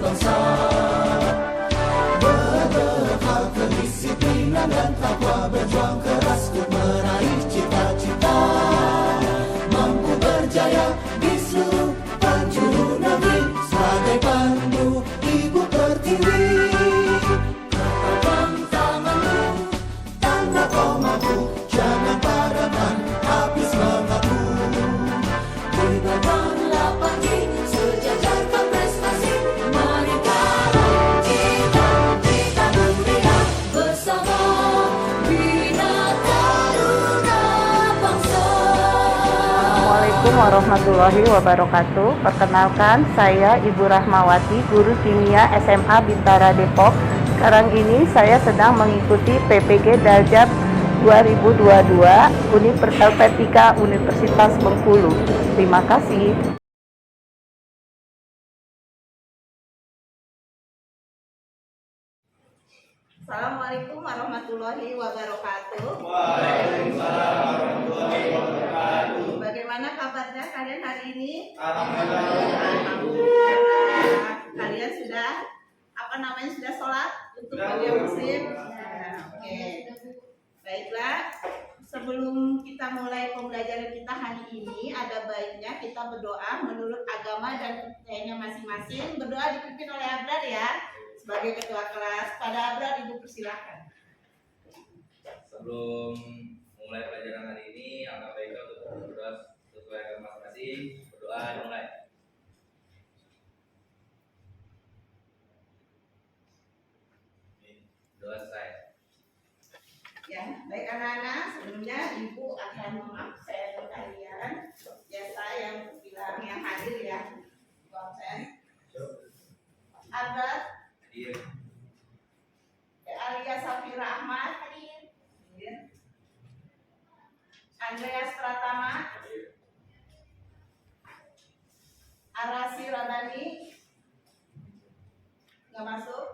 bangsa. Berbekal kedisiplinan dan takwa, berjuang keras untuk meraih cita-cita, mampu berjaya di seluruh penjuru negeri sebagai pandu ibu pertiwi. Katakan tanganmu tanda kau mampu, jangan padamkan api semangatmu. Dibangunlah pagi, sejajarkan prestasi, mari kawal cita-cita mulia bersama Bina Taruna Bangsa. Assalamualaikum warahmatullahi wabarakatuh. Perkenalkan, saya Ibu Rahmawati, guru kimia SMA Bintara Depok. Sekarang ini saya sedang mengikuti PPG Daljab 2022 Helvetika Universitas Bengkulu. Terima kasih. Assalamualaikum warahmatullahi wabarakatuh. Waalaikumsalam warahmatullahi wabarakatuh. Bagaimana kabarnya kalian hari ini? Alhamdulillah. Kalian sudah sudah sholat untuk Sudah, bagi Bu. muslim? Oke. Baiklah. Sebelum kita mulai pembelajaran kita hari ini, ada baiknya kita berdoa menurut agama dan kepercayaannya masing-masing. Berdoa dipimpin oleh Abrar ya, sebagai ketua kelas. Pada Abrar, Ibu persilakan. Sebelum mulai pelajaran hari ini, alangkah baiknya untuk berdoa sesuai agama masing-masing. Berdoa dimulai. Doa selesai. Ya, baik anak-anak, sebelumnya Ibu akan mengabsen kalian. Biasa yang bilang yang hadir ya, Ibu absen. Abrar, Hadir. Alia Safira Ahmad, hadir. Andreas Pratama, Arasi Radani, nggak masuk.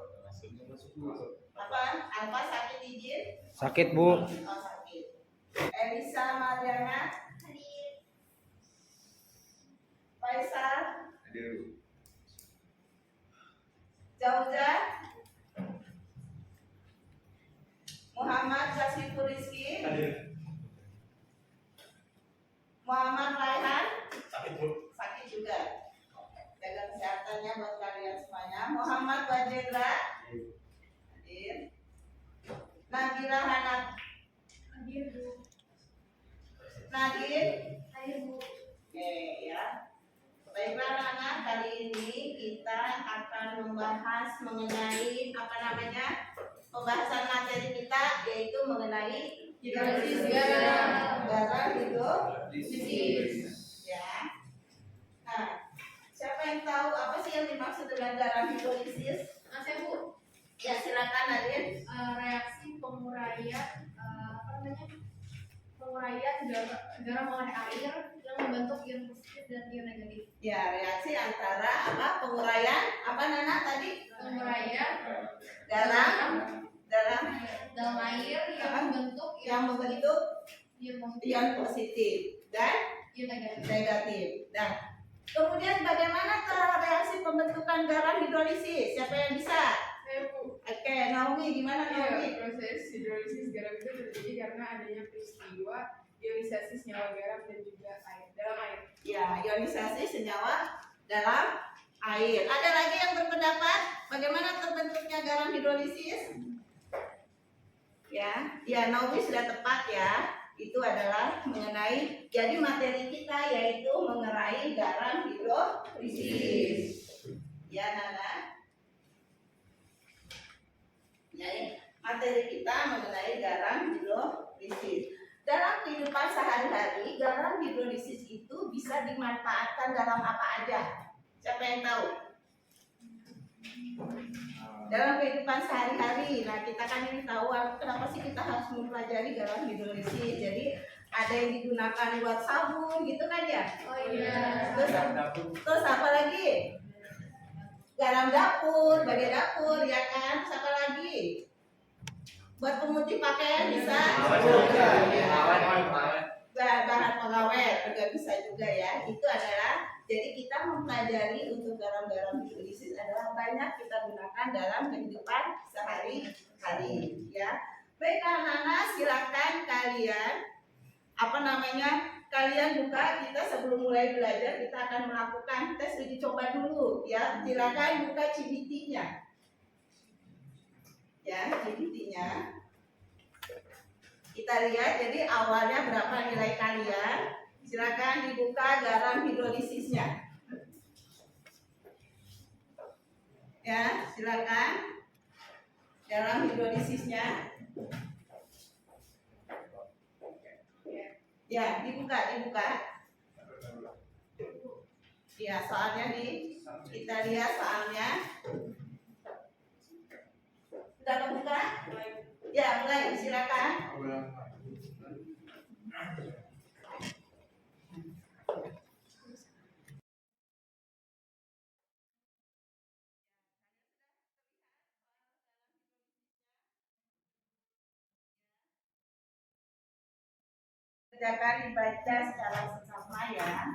Apa? Alfa sakit izin? Sakit, Bu. Oh, sakit. Elisa Mariana, hadir. Faisal, Hadir. Jauza, Muhammad Jasifur Rizki, Muhammad Raihan, sakit juga. Jaga kesehatannya buat kalian semuanya. Muhammad Wajendra, hadir. Nabila Hanat, hadir Bu. Nadir, hadir Bu. Oke ya. Baiklah anak-anak, kali ini kita akan membahas mengenai pembahasan materi kita, yaitu mengenai hidrolisis garam hidrolisis. Ya. Nah, siapa yang tahu apa sih yang dimaksud dengan garam hidrolisis? Saya Bu, Ya silakan Nadir. reaksi penguraian garam mengenai air yang membentuk ion positif dan ion negatif. Ya, reaksi antara penguraian Nana tadi? Penguraian Garam dalam dalam air yang membentuk ion positif ion positif dan ion negatif. negatif. Nah, kemudian bagaimana cara reaksi pembentukan garam hidrolisis? Siapa yang bisa? Saya Bu, Oke, Naomi, gimana Naomi? proses hidrolisis garam itu terjadi karena adanya peristiwa ionisasi senyawa garam dan juga air dalam air. Ya, ionisasi senyawa dalam air. Ada lagi yang berpendapat bagaimana terbentuknya garam hidrolisis? Ya, Naomi sudah tepat ya. Itu adalah mengenai, jadi materi kita yaitu mengenai garam hidrolisis. Ya, Nana. Jadi materi kita mengenai garam hidrolisis. Dalam kehidupan sehari-hari, garam hidrolisis itu bisa dimanfaatkan dalam apa aja? Siapa yang tahu? Dalam kehidupan sehari-hari, nah kita kan ini tahu kenapa sih kita harus mempelajari garam hidrolisis. Jadi ada yang digunakan buat sabun gitu kan ya? Oh iya. Terus apa lagi? Garam dapur, bagian dapur ya kan? Terus apa lagi? Buat pemutih pakaian bisa? Bahan pengawet juga bisa juga ya. Itu adalah Jadi kita mempelajari untuk garam-garam hidrolisis adalah banyak kita gunakan dalam kehidupan sehari-hari, ya. Baik anak-anak, silakan kalian kalian buka, kita sebelum mulai belajar kita akan melakukan tes uji coba dulu, ya. Silakan buka CBT-nya, ya, CBT-nya. Kita lihat jadi awalnya berapa nilai kalian. Silakan dibuka garam hidrolisisnya, ya. Silakan garam hidrolisisnya. Ya, dibuka. Ya, soalnya kita lihat soalnya. Sudah kebuka? Ya, mulai. Silakan. Kerjakan dibaca secara seksama, ya,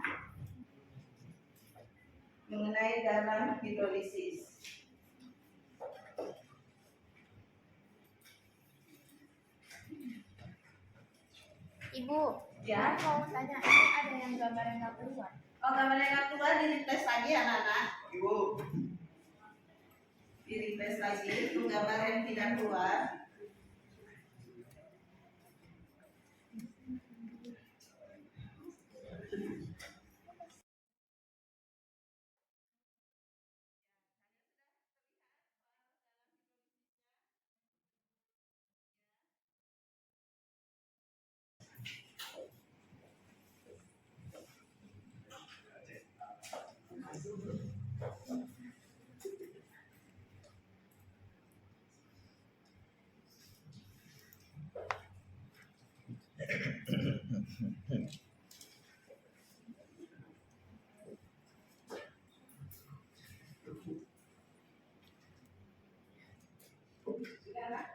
mengenai garam hidrolisis. Ibu, Ya. mau tanya, ini ada yang gambar yang nggak keluar? Oh, gambar yang nggak keluar di refresh lagi, anak-anak. Di refresh lagi, itu gambar yang tidak keluar.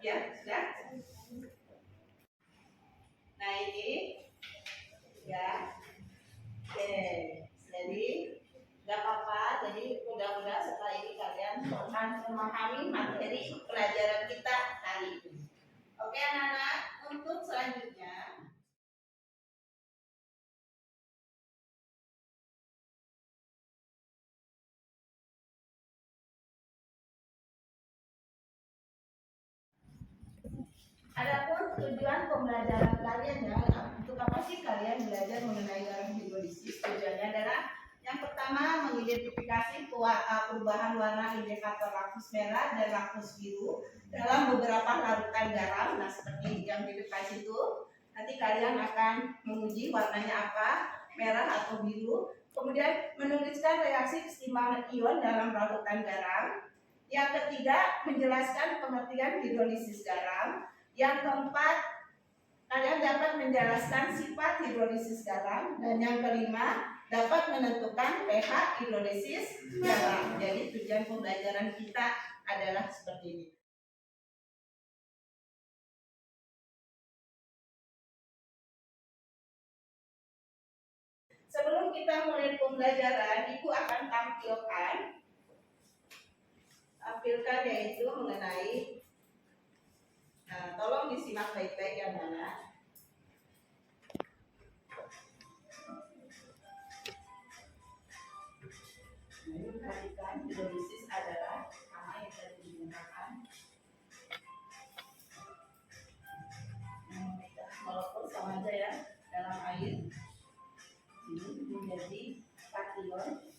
Ya, sudah. Nah, ini, ya. Oke, jadi nggak apa-apa. Jadi mudah-mudahan setelah ini kalian akan memahami materi pelajaran kita hari ini. Oke, anak-anak, untuk selanjutnya adapun tujuan pembelajaran kalian, ya, untuk apa sih kalian belajar mengenai garam hidrolisis? Tujuannya adalah yang pertama mengidentifikasi perubahan warna indikator laktus merah dan laktus biru dalam beberapa larutan garam. Nah, seperti yang di depan situ, nanti kalian akan menguji warnanya apa, merah atau biru. Kemudian menuliskan reaksi keseimbangan ion dalam larutan garam. Yang ketiga, menjelaskan pengertian hidrolisis garam. Yang keempat, kalian dapat menjelaskan sifat hidrolisis garam. Dan yang kelima, dapat menentukan pH hidrolisis garam. Jadi tujuan pembelajaran kita adalah seperti ini. Sebelum kita mulai pembelajaran, Ibu akan tampilkan yaitu mengenai. Nah, tolong disimak baik-baik yang mana. Ini perhatikan, hidrolisis adalah nama yang tadi digunakan. Walaupun sama aja, ya, dalam air ini menjadi kation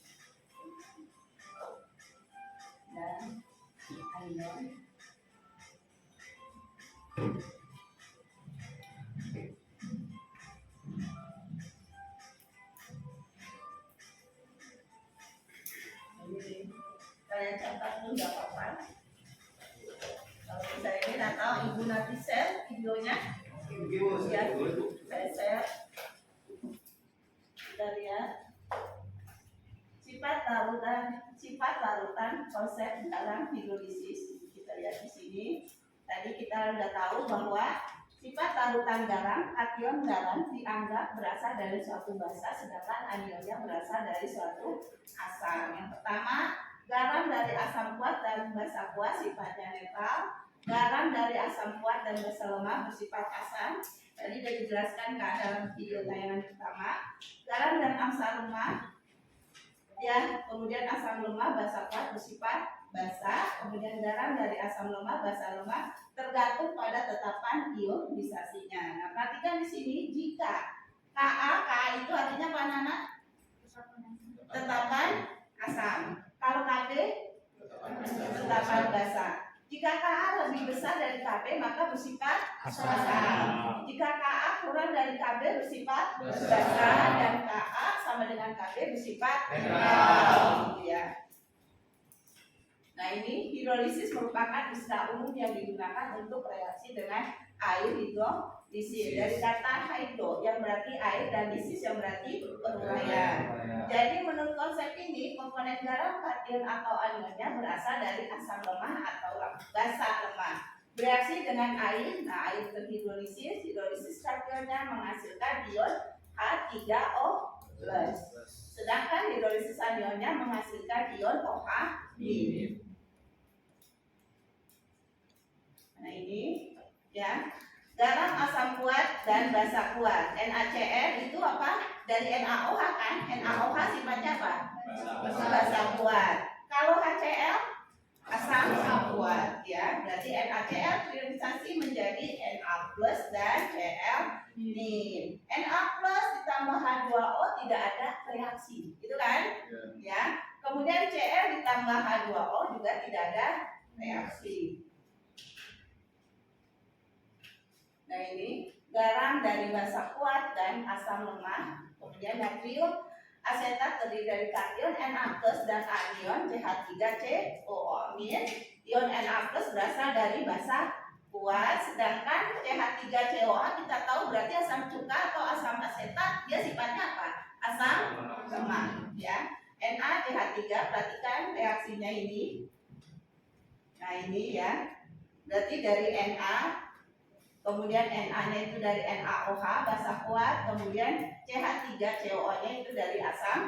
dan anion. Kalian catat dulu, nggak apa-apa. Kalau misalnya ini nggak tahu, Ibu nanti share videonya. Ya, saya share. Kita lihat sifat larutan konsep dalam hidrolisis. Kita lihat di sini. Tadi kita udah tahu bahwa Sifat larutan garam, kation garam dianggap berasal dari suatu basa, sedangkan anionnya berasal dari suatu asam. Yang pertama, garam dari asam kuat dan basa kuat sifatnya netral. Garam dari asam kuat dan basa lemah bersifat asam. Tadi sudah dijelaskan kan dalam video tayangan pertama. Garam dan asam lemah, ya, kemudian asam lemah basa kuat bersifat basa, kemudian garam dari asam lemah basa lemah tergantung pada tetapan ionisasinya. Nah, perhatikan di sini jika Ka itu artinya apa anak? Tetapan asam. Kalau Kb tetapan basa. Jika Ka lebih besar dari Kb maka bersifat asam. Jika Ka kurang dari Kb bersifat basa dan Ka sama dengan Kb bersifat netral. Ya. Nah, ini hidrolisis merupakan istilah umum yang digunakan untuk reaksi dengan air hidrolisis. Dari kata hydro yang berarti air dan lisis yang berarti peruraian. Jadi menurut konsep ini, komponen garam, kation atau anionnya berasal dari asam lemah atau basa lemah. Bereaksi dengan air, nah air terhidrolisis, hidrolisis kationnya menghasilkan ion H3O+. Sedangkan hidrolisis anionnya menghasilkan ion OH-. Nah ini ya, garam asam kuat dan basa kuat. NaCl itu apa? Dari NaOH kan? NaOH sifatnya apa? Basa kuat. Kalau HCl asam kuat ya. Berarti NaCl teriorisasi menjadi Na+ dan Cl-. Na+ ditambah H2O tidak ada reaksi, gitu kan? Ya. Kemudian Cl ditambah H2O juga tidak ada reaksi. Nah ini garam dari basa kuat dan asam lemah. Kemudian natrium asetat terdiri dari kation Na+ dan anion CH3COO-. Ion Na+ berasal dari basa kuat, sedangkan CH3COO kita tahu berarti asam cuka atau asam asetat, dia sifatnya apa? Asam lemah ya. NaCH3, perhatikan reaksinya ini. Nah ini ya, berarti dari Na, kemudian Na-nya itu dari NaOH basa kuat, kemudian CH3COO-nya itu dari asam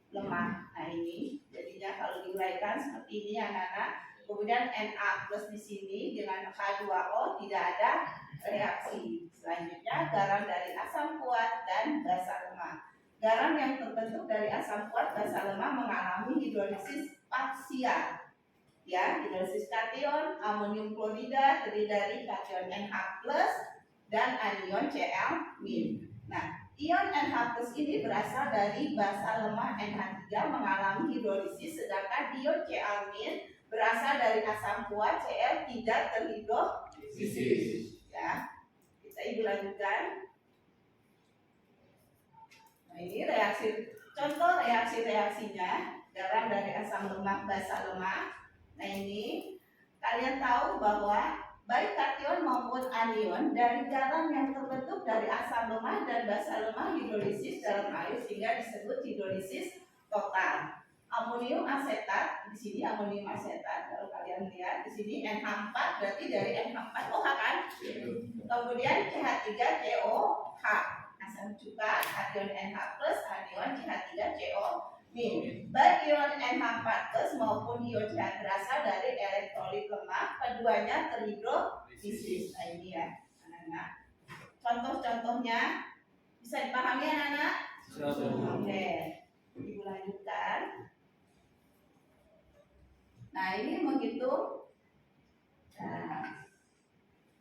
lemah. Nah ini jadinya kalau diuraikan seperti ini anak-anak. Kemudian Na+ di sini dengan H2O tidak ada reaksi. Selanjutnya garam dari asam kuat dan basa lemah. Garam yang terbentuk dari asam kuat basa lemah mengalami hidrolisis parsial. Ya, hidrolisis kation, amonium klorida terdiri dari kation NH+ dan anion Cl-. Nah, ion NH+ ini berasal dari basa lemah NH3 mengalami hidrolisis, sedangkan ion Cl- berasal dari asam kuat Cl tidak terhidrolisis. Ya, kita ibu lanjutkan. Nah, ini reaksi, contoh reaksinya garam dari asam lemah basa lemah. Nah ini kalian tahu bahwa baik kation maupun anion dari garam yang terbentuk dari asam lemah dan basa lemah hidrolisis dalam air sehingga disebut hidrolisis total. Amonium asetat, di sini amonium asetat kalau kalian lihat di sini NH4 berarti dari NH4OH kan? Kemudian CH3COH, asam cuka, kation NH+, anion CH3CO-. Baik ion NH4+ maupun ion CH berasal dari elektrolit lemah, keduanya terhidrolisis. Nah ini ya anak-anak. Contoh-contohnya bisa dipahami anak-anak? Oke, ibu lanjutkan. Nah ini menghitung.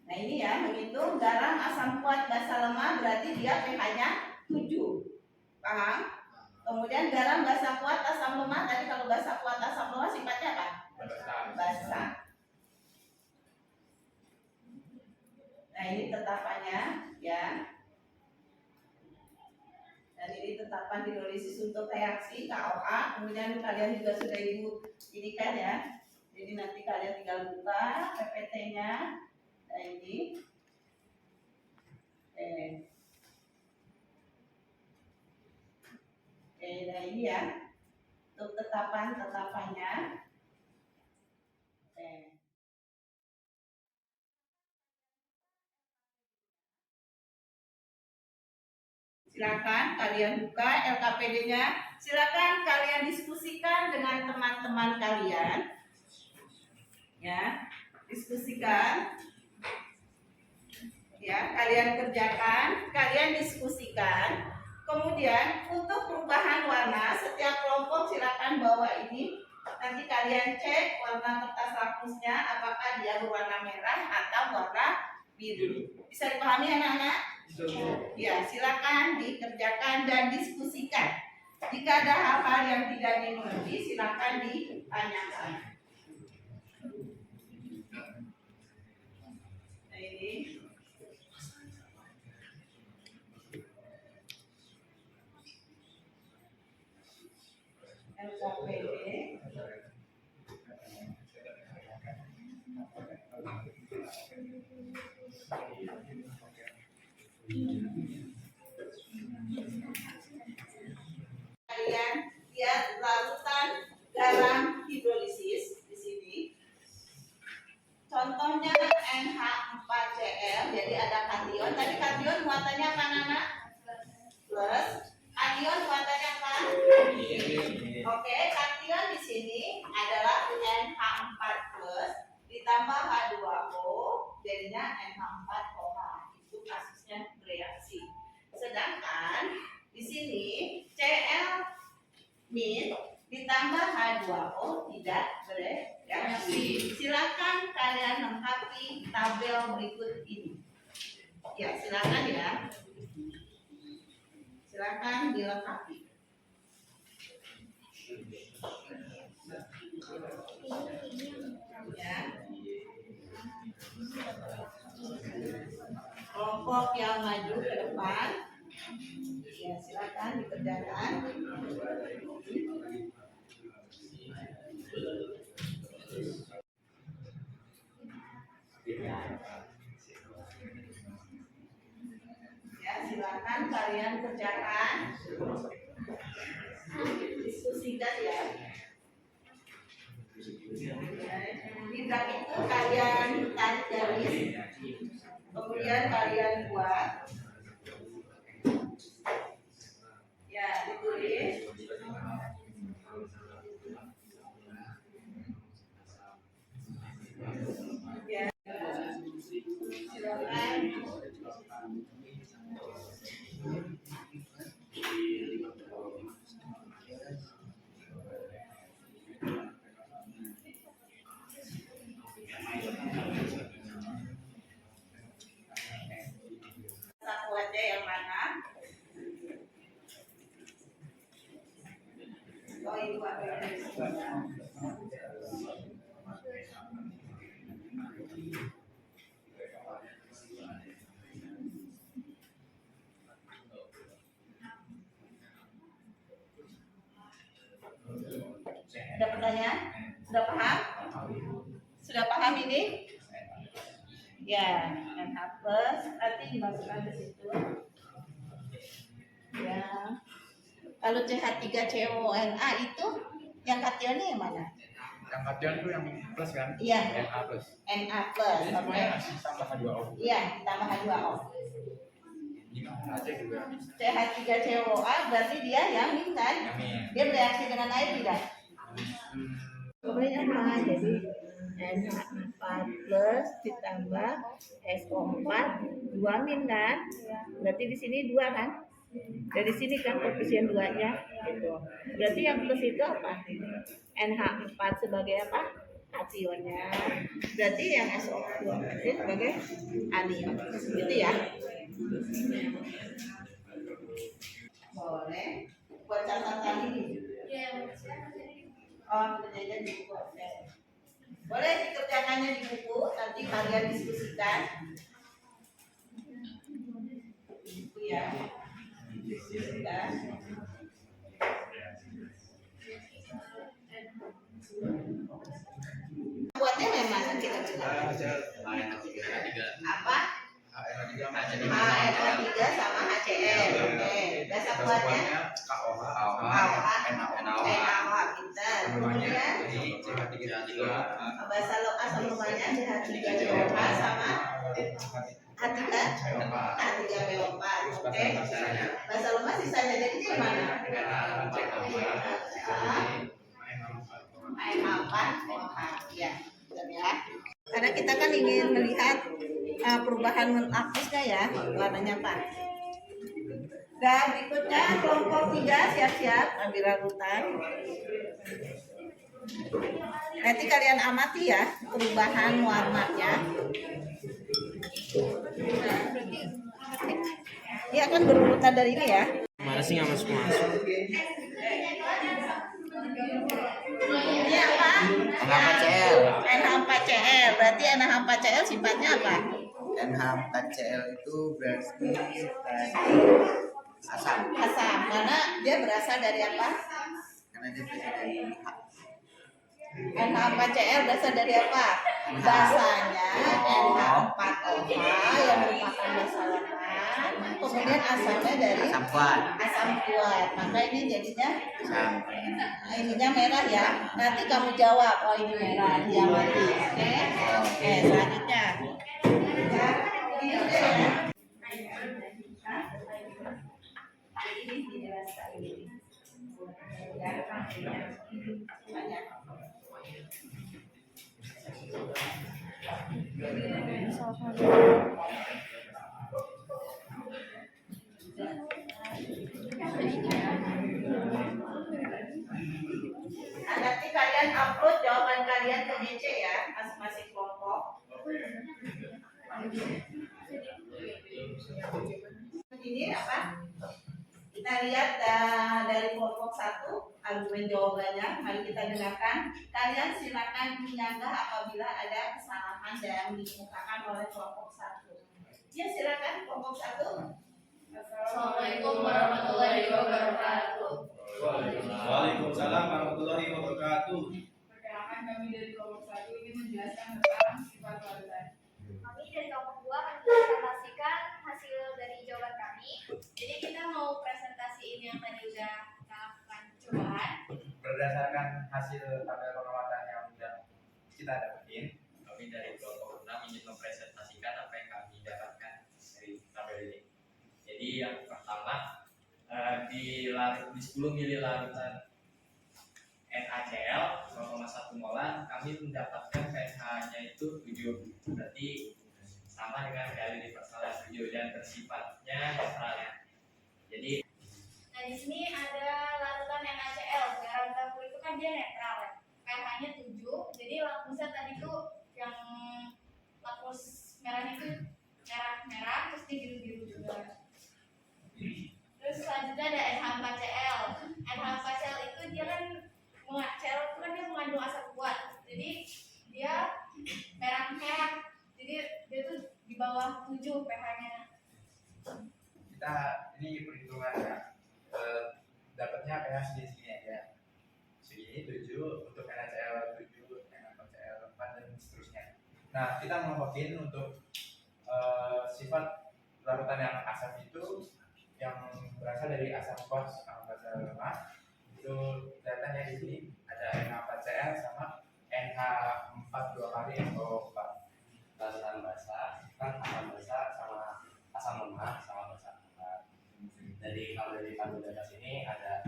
Nah ini ya, menghitung garam asam kuat basa lemah berarti dia pH-nya 7. Paham? Kemudian garam basa kuat asam lemah, tadi kalau basa kuat asam lemah sifatnya apa? Basa. Nah ini tetapannya ya. Dan ini tetapan hidrolisis untuk reaksi KOH. Kemudian kalian juga sudah ibu ini kan ya. Jadi nanti kalian tinggal buka PPT-nya. Nah ini. Nah ini ya untuk tetapannya. Silakan kalian buka LKPD-nya. Silakan kalian diskusikan dengan teman-teman kalian. Ya, diskusikan. Ya, kalian kerjakan, kalian diskusikan. Kemudian untuk perubahan warna, setiap kelompok silakan bawa ini. Nanti kalian cek warna kertas lapusnya apakah dia berwarna merah atau warna biru. Bisa dipahami anak-anak? Ya, silakan dikerjakan dan diskusikan. Jika ada hal-hal yang tidak dimengerti, silakan ditanyakan. Nah, ini. LKPD. Kalian lihat larutan garam hidrolisis di sini. Contohnya NH4Cl, jadi ada kation. Tadi kation muatannya apa, Nana? Plus. Anion muatannya apa? Oke, kation di sini adalah NH4 plus ditambah H2O, jadinya NH4OH. Itu kasusnya bereaksi. Sedangkan di sini Cl min ditambah H2O tidak bereaksi. Silakan kalian lengkapi tabel berikut ini. Ya, silakan ya. Silakan dilengkapi. Ya. Kelompok yang maju ke depan. Ya, silakan dikerjakan. Ya, silakan kalian kerjakan. Diskusikan ya. Di grafik itu kalian tarik garis, kemudian kalian buat. Ya, ditulis. Ya, silakan. Satu aja yang mana? Oh, itu Pak. Sudah pertanyaan? Sudah paham? Sudah paham ini? Ya, NH plus nanti dimasukkan ke situ. Ya. Kalau CH3CONA itu yang kationnya yang mana? Yang kation itu yang plus kan? Iya. Na plus. Na plus. Ini Oke. semuanya tambah H2O. Iya, ditambah H2O. Ini aja juga. CH3COA berarti dia yang min kan? Yang min. Dia bereaksi dengan air tidak? Kemudian apa? Jadi NH4 plus ditambah SO4 2 min kan? Berarti di sini 2 kan? Dari sini kan koefisien 2-nya gitu. Berarti yang plus itu apa? NH4 sebagai apa? Kationnya. Berarti yang SO2 berarti sebagai anion. Gitu ya. Boleh. Buat catatan ini. Oh, kerjanya di buku. Oke. Boleh dikerjakannya di buku, nanti kalian diskusikan. Buku ya. Diskusikan. Buatnya memang kira-kira. Apa? HNO3 sama HCl. Oke. Dasar buatnya KOH, NaOH. NaOH. NaOH pintar. Kemudian Kemudian ini CH3 Bahasa asam lemaknya CH3PO4 sama H3PO4. Oke. Bahasa lemak sisanya jadi gimana? NH4OH. Ya, betul ya. Karena kita kan ingin melihat perubahan menapusnya ya, warnanya apa. Dan berikutnya kelompok 3 siap-siap ambil larutan. Nanti kalian amati ya perubahan warnanya. Dia akan berurutan dari ini ya. Mana sih nggak masuk? Ini apa? NH4Cl. NH4Cl. Berarti NH4Cl sifatnya apa? NH4Cl itu berarti asam. Asam. Karena dia berasal dari apa? Karena dia berasal dari NH4Cl berasal dari apa? Basanya NH4OH yang merupakan basa lemak. Kemudian asamnya dari asam kuat. asam kuat. Maka ini jadinya Asam. ininya merah ya. Nanti kamu jawab, oh ini merah, dia mati. Oke? Oke, selanjutnya. Ya, ini udah ya. Ini dijelaskan. Ya, banyak. Nanti kalian upload jawaban kalian ke DC ya, masing-masing kelompok. Ini apa? Kita lihat dari kelompok 1 argumen jawabannya. Mari kita dengarkan. Kalian silakan menyanggah apabila ada kesalahan yang dikemukakan oleh kelompok 1. Ya silakan kelompok 1. Assalamualaikum warahmatullahi wabarakatuh. Waalaikumsalam warahmatullahi wabarakatuh. Perkenalkan, kami dari kelompok 1 ingin menjelaskan tentang sifat larutan. Kami dari kelompok 2 akan mempresentasikan hasil dari jawaban kami. Jadi kita mau presentasiin yang tadi udah kita lakukan cobaan. Berdasarkan hasil tabel pengamatan yang sudah kita dapetin, Kami dari kelompok 6 ingin mempresentasikan apa yang kami dapatkan dari tabel ini. Jadi yang pertama di 10 mili larutan NaCl 0,1 molar kami mendapatkan pH-nya itu 7. Berarti sama dengan kali universal 7 dan bersifatnya netral ya. Jadi Nah di sini ada larutan NaCl. Garam campur itu kan dia netral ya. pH-nya 7. Jadi lakmusnya tadi tuh yang lakmus merahnya itu merah-merah terus dia biru-biru juga. Terus selanjutnya ada NH4Cl. NH4Cl itu dia kan mengandung asam kuat. Jadi dia merah-merah. Jadi dia tuh di bawah 7 pH-nya. kita ini perhitungan ya. Dapatnya pH segini aja. Segini 7 untuk NaCl 7, NaCl 4 dan seterusnya. Nah, kita ngelompokin untuk sifat larutan yang asam itu yang berasal dari asam kuat sama basa lemak. Itu kelihatannya di sini ada NH4Cl sama NH4 2 kali SO4. larutan basa kan asam basa sama asam lemak sama basa lemak. Jadi kalau dari tabel di atas ini ada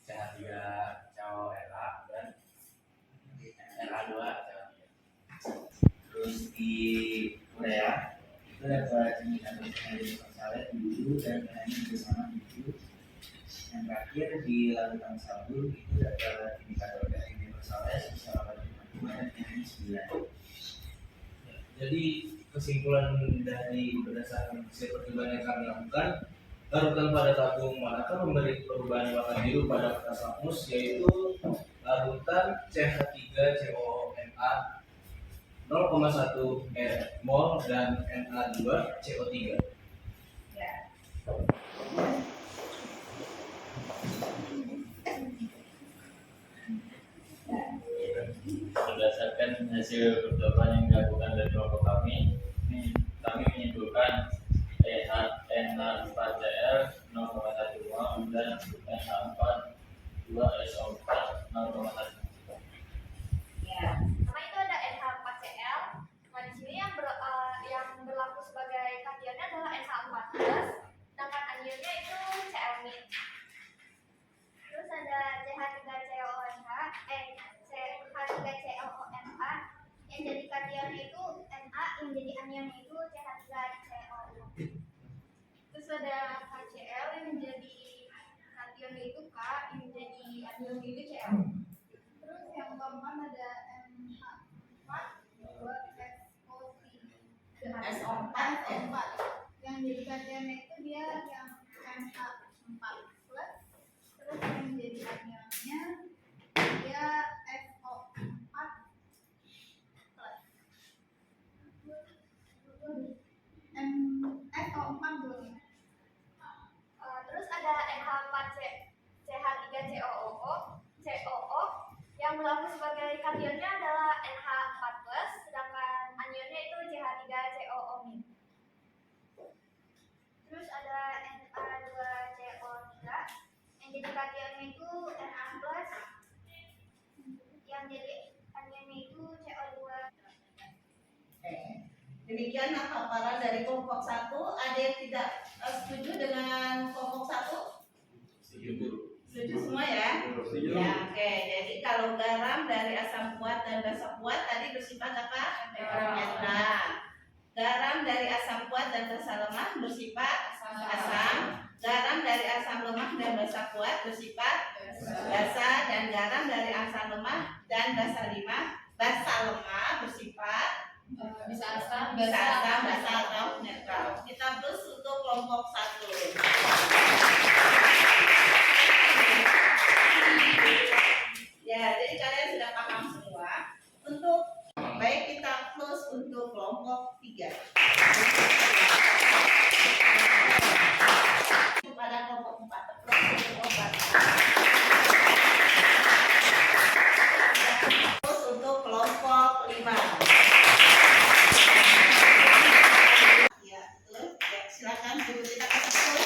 CH3COLA dan NH2 CH3. Terus di urea itu dapat indikator universalnya 7 dan pH-nya juga sama 7. Yang terakhir di larutan sabun itu dapat indikator pH universalnya sebesar 8,5 dan pH-nya 9. Jadi kesimpulan dari berdasarkan hasil percobaan yang kami lakukan, larutan pada tabung manakah memberi perubahan warna biru pada kertas lakmus, yaitu larutan CH3CONA 0,1 mol dan Na2CO3. Berdasarkan hasil percobaan yang dilakukan dari kelompok kami menyimpulkan NH4Cl 0,1 mol dan NH4 2SO4 0,1. Ya. Sama itu ada yang jadi anionnya itu CH3CO. Terus ada HCl yang menjadi kationnya itu K, yang menjadi anionnya itu Cl. Terus yang keempat ada NH4 2SO3. SO4 Yang jadi kationnya itu dia yang NH4 plus. Terus yang jadi anionnya dia SO4 plus. SO4 dulu. Terus ada NH4CH3COO yang berlaku sebagai kationnya adalah NH4 plus, sedangkan anionnya itu CH3COO min. Terus ada Na2CO3 yang jadi kationnya itu Na plus, yang jadi anionnya itu CO2. Demikian paparan dari kelompok 1. Ada yang tidak setuju dengan kelompok 1? Setuju semua ya? Ya, oke. Jadi kalau garam dari asam kuat dan basa kuat tadi bersifat apa? Netral. Garam dari asam kuat dan basa lemah bersifat asam. Garam dari asam lemah dan basa kuat bersifat basa, dan garam dari asam lemah dan basa lemah bersifat Bisa asam, basa atau netral. Kita terus untuk kelompok 1. Ya, jadi kalian sudah paham semua. Untuk baik, kita close untuk kelompok 3. Pada kelompok 4 terus untuk kelompok 5. Ya, betul. Ya, silakan dulu kita kasih close.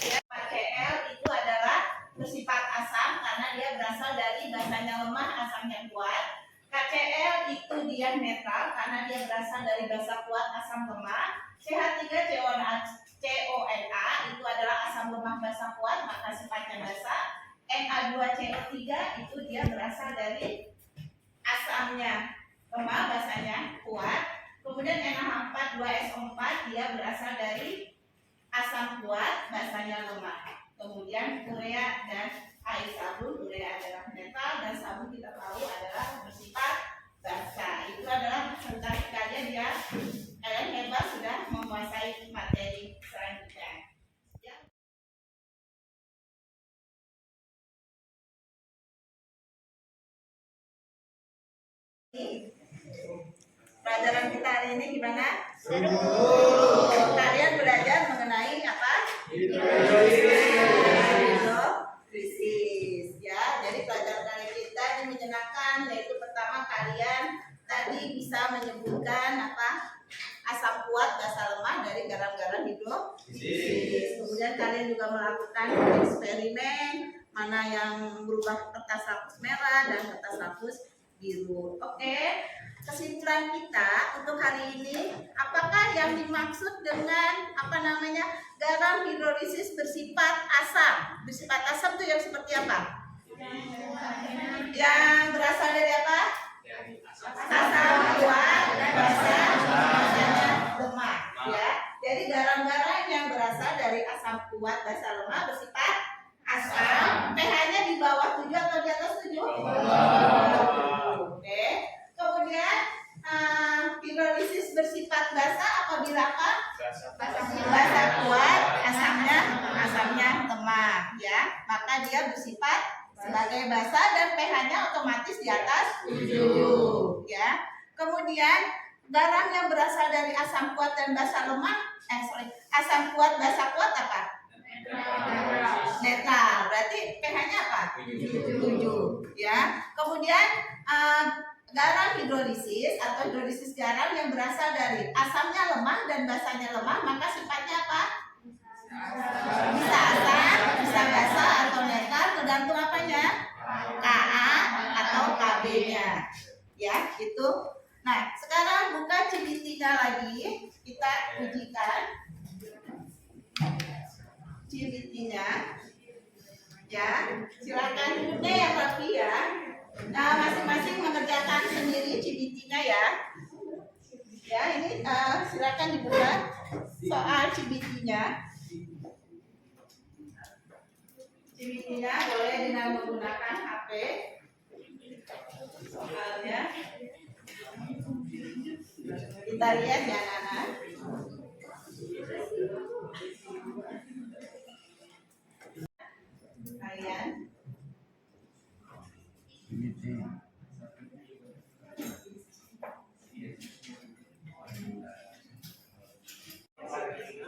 Ya, HCl itu adalah bersifat asam karena dia berasal dari basanya lemah, asamnya kuat. KCl itu dia netral karena dia berasal dari basa kuat, asam lemah. CH3CONA itu adalah asam lemah basa kuat, maka sifatnya basa. Na2CO3 itu dia berasal dari asamnya lemah, basanya kuat. Kemudian NH4 2SO4 dia berasal dari asam kuat, basanya lemah. Kemudian urea dan air sabun. Urea adalah netral dan sabun kita tahu adalah bersifat basa. Itu adalah tentang kalian ya. Kalian hebat sudah menguasai materi selanjutnya. Ya. Pelajaran kita hari ini gimana? Seru. Kalian belajar mengenai apa? Hidrolisis. Ya, jadi pelajaran dari kita ini menyenangkan, yaitu pertama kalian tadi bisa menyebutkan apa? Asam kuat, basa lemah dari garam-garam hidrolisis. Kemudian kalian juga melakukan eksperimen mana yang berubah kertas hapus merah dan kertas hapus biru. Oke. Kesimpulan kita untuk hari ini, apakah yang dimaksud dengan garam hidrolisis bersifat asam? Bersifat asam itu yang seperti apa? Yang berasal dari apa? Asam kuat dan basanya lemah. Ya, jadi garam-garam yang berasal dari asam kuat, basa lemah bersifat asam. pH-nya di bawah 7 atau di atas 7? Oke. Kemudian hidrolisis bersifat basa apabila apa? Basa kuat, asamnya lemah, ya. Maka dia bersifat sebagai basa dan pH-nya otomatis di atas 7, ya. Kemudian garam yang berasal dari asam kuat dan basa lemah, asam kuat, basa kuat apa? Netral. Berarti pH-nya apa? 7, ya. Kemudian garam hidrolisis atau hidrolisis garam yang berasal dari asamnya lemah dan basanya lemah, maka sifatnya apa? Bisa asam, bisa basa atau netral, tergantung apanya? Ka atau Kb-nya. Ya, gitu. Nah, sekarang buka cibitinya lagi, kita ujikan cibitinya. Ya, silakan duduknya yang rapi ya. Nah, masing-masing mengerjakan sendiri cibitinya ya. cimicinya. Cimicinya boleh dengan menggunakan HP. Soalnya kita lihat ya anak-anak. Kalian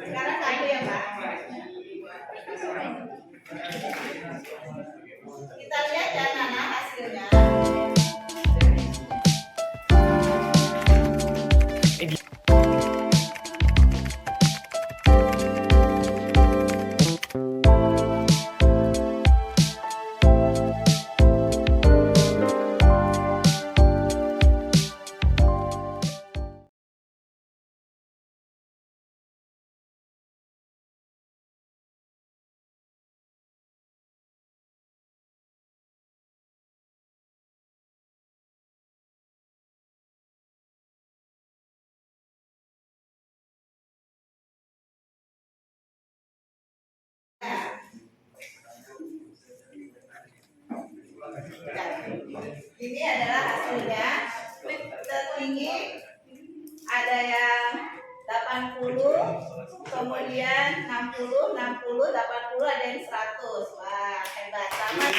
sekarang kamu ya Pak. Kita lihat ya anak-anak hasilnya. Ini adalah hasilnya. Tertinggi ada yang 80, kemudian 60, 60, 80, ada yang 100. Wah, hebat banget.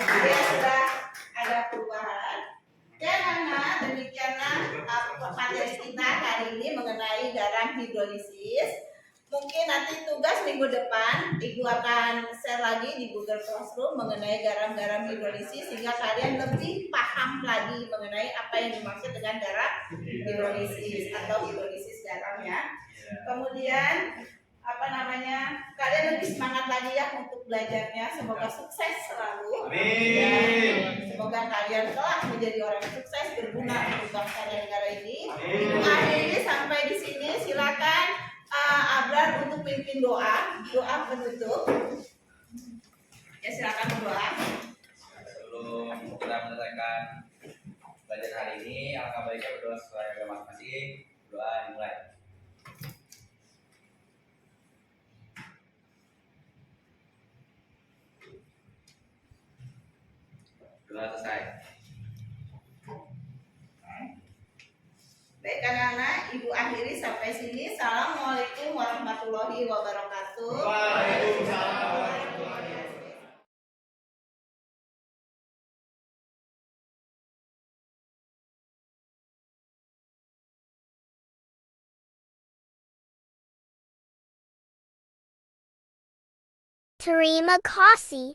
Dia sudah ada perubahan. Dan anak, demikianlah materi kita kali ini mengenai garam hidrolisis. Mungkin nanti tugas minggu depan Ibu akan share lagi di Google Classroom mengenai garam-garam hidrolisis sehingga kalian lebih paham lagi mengenai apa yang dimaksud dengan garam hidrolisis atau hidrolisis garam ya. Kemudian kalian lebih semangat lagi ya untuk belajarnya. Semoga sukses selalu. Dan semoga kalian kelak menjadi orang yang sukses berguna untuk bangsa dan negara ini. Akhirnya sampai di sini silakan Abrar untuk pimpin doa penutup. Ya silakan berdoa. Sebelum kita menyelesaikan belajar hari ini, alangkah baiknya berdoa sesuai agama masing-masing. Doa dimulai. Doa selesai. Baik anak-anak, Ibu akhiri sampai sini. Assalamualaikum warahmatullahi wabarakatuh. Waalaikumsalam. Terima kasih.